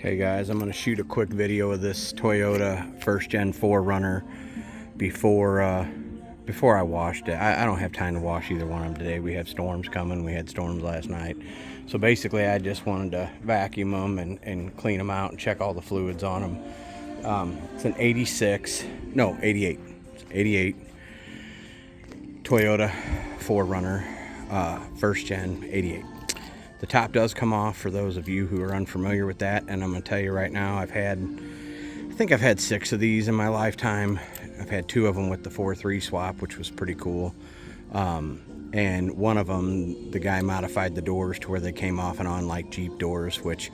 Okay guys, I'm going to shoot a quick video of this Toyota first gen 4Runner before I washed it. I don't have time to wash either one of them today. We have storms coming. We had storms last night. So basically I just wanted to vacuum them and clean them out and check all the fluids on them. It's an 88. It's 88 Toyota 4Runner, first gen 88. The top does come off for those of you who are unfamiliar with that, and I'm going to tell you right now, I think I've had 6 of these in my lifetime. I've had 2 of them with the 4-3 swap, which was pretty cool. And one of them, the guy modified the doors to where they came off and on like Jeep doors, which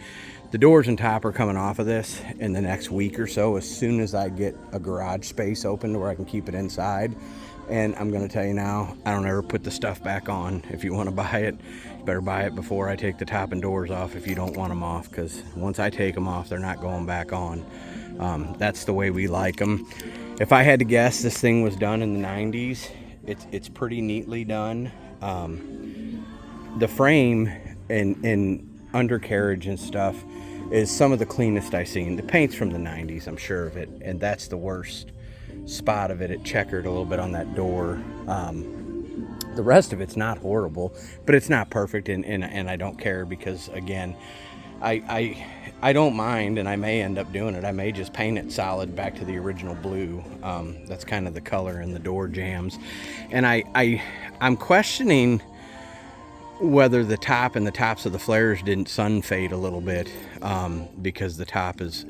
the doors and top are coming off of this in the next week or so, as soon as I get a garage space open to where I can keep it inside. And I'm going to tell you now, I don't ever put the stuff back on. If you want to buy it, you better buy it before I take the top and doors off if you don't want them off, because once I take them off, they're not going back on. That's the way we like them. If I had to guess, this thing was done in the 90s. It's pretty neatly done. The frame and undercarriage and stuff is some of the cleanest I've seen. The paint's from the 90s, I'm sure of it, and that's the worst spot of it. It checkered a little bit on that door. The rest of it's not horrible, but it's not perfect, and I don't care, because again, I don't mind, and I may end up doing it. I may just paint it solid back to the original blue. That's kind of the color in the door jams. And I'm questioning whether the top and the tops of the flares didn't sun fade a little bit, because the top is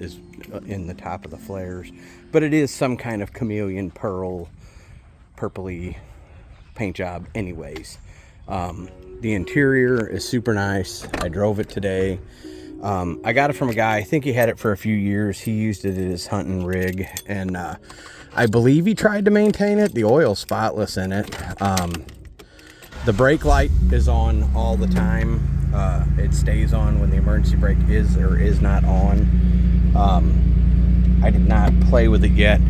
in the top of the flares, but it is some kind of chameleon purpley paint job anyways. The interior is super nice. I drove it today. I got it from a guy. I think he had it for a few years. He used it in his hunting rig, and I believe he tried to maintain it. The oil's spotless in it. The brake light is on all the time. It stays on when the emergency brake is or is not on. I did not play with it yet,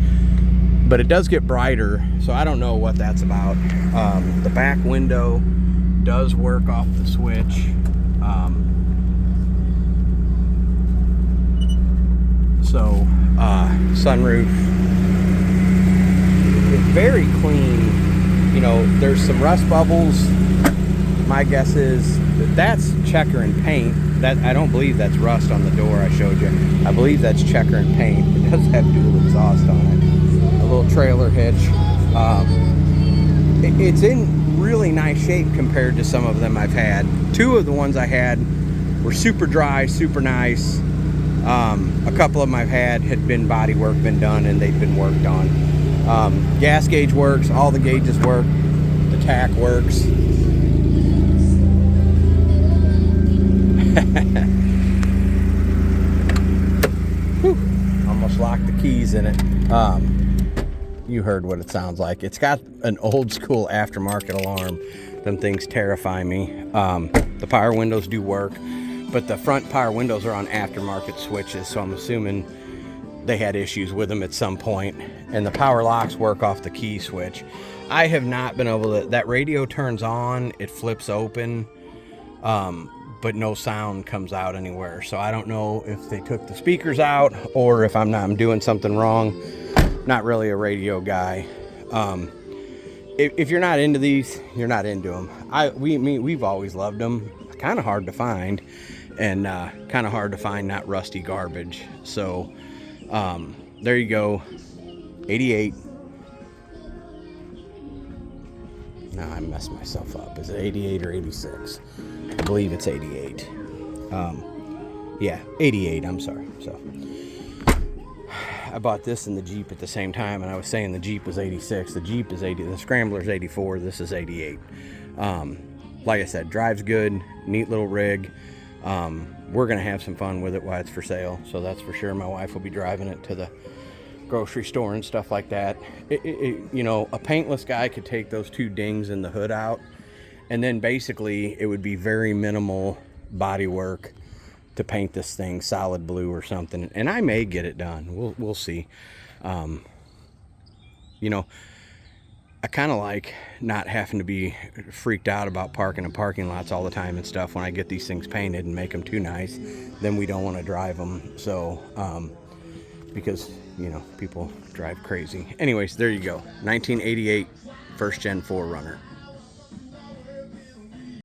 but it does get brighter, so I don't know what that's about. The back window does work off the switch. Sunroof is very clean. You know, there's some rust bubbles. My guess is that's checker and paint. That, I don't believe that's rust on the door I showed you. I believe that's checker and paint. It does have dual exhaust on it. A little trailer hitch. It's in really nice shape compared to some of them I've had. 2 of the ones I had were super dry, super nice. A couple of them I've had been body work, been done, and they've been worked on. Gas gauge works, all the gauges work, the tack works. Whew, almost locked the keys in it. You heard what it sounds like. It's got an old school aftermarket alarm. Them things terrify me. The power windows do work, but the front power windows are on aftermarket switches, so I'm assuming they had issues with them at some point. And the power locks work off the key switch. I have not been able to, that radio turns on, it flips open, but no sound comes out anywhere. So I don't know if they took the speakers out or if I'm doing something wrong. Not really a radio guy. If you're not into these, you're not into them. We've always loved them. Kind of hard to find, and kind of hard to find not rusty garbage. So there you go. 88. Now I messed myself up. Is it 88 or 86? I believe it's 88. Yeah, 88. I'm sorry. So I bought this in the Jeep at the same time, and I was saying the Jeep was 86. The Jeep is 80. The Scrambler's 84. This is 88. Like I said, drives good, neat little rig. We're gonna have some fun with it while it's for sale, so that's for sure. My wife will be driving it to the grocery store and stuff like that. You know, a paintless guy could take those 2 dings in the hood out, and then basically it would be very minimal body work to paint this thing solid blue or something, and I may get it done. We'll see. You know, I kind of like not having to be freaked out about parking in parking lots all the time and stuff. When I get these things painted and make them too nice, then we don't want to drive them. So, because, you know, people drive crazy. Anyways, there you go. 1988 first gen 4Runner.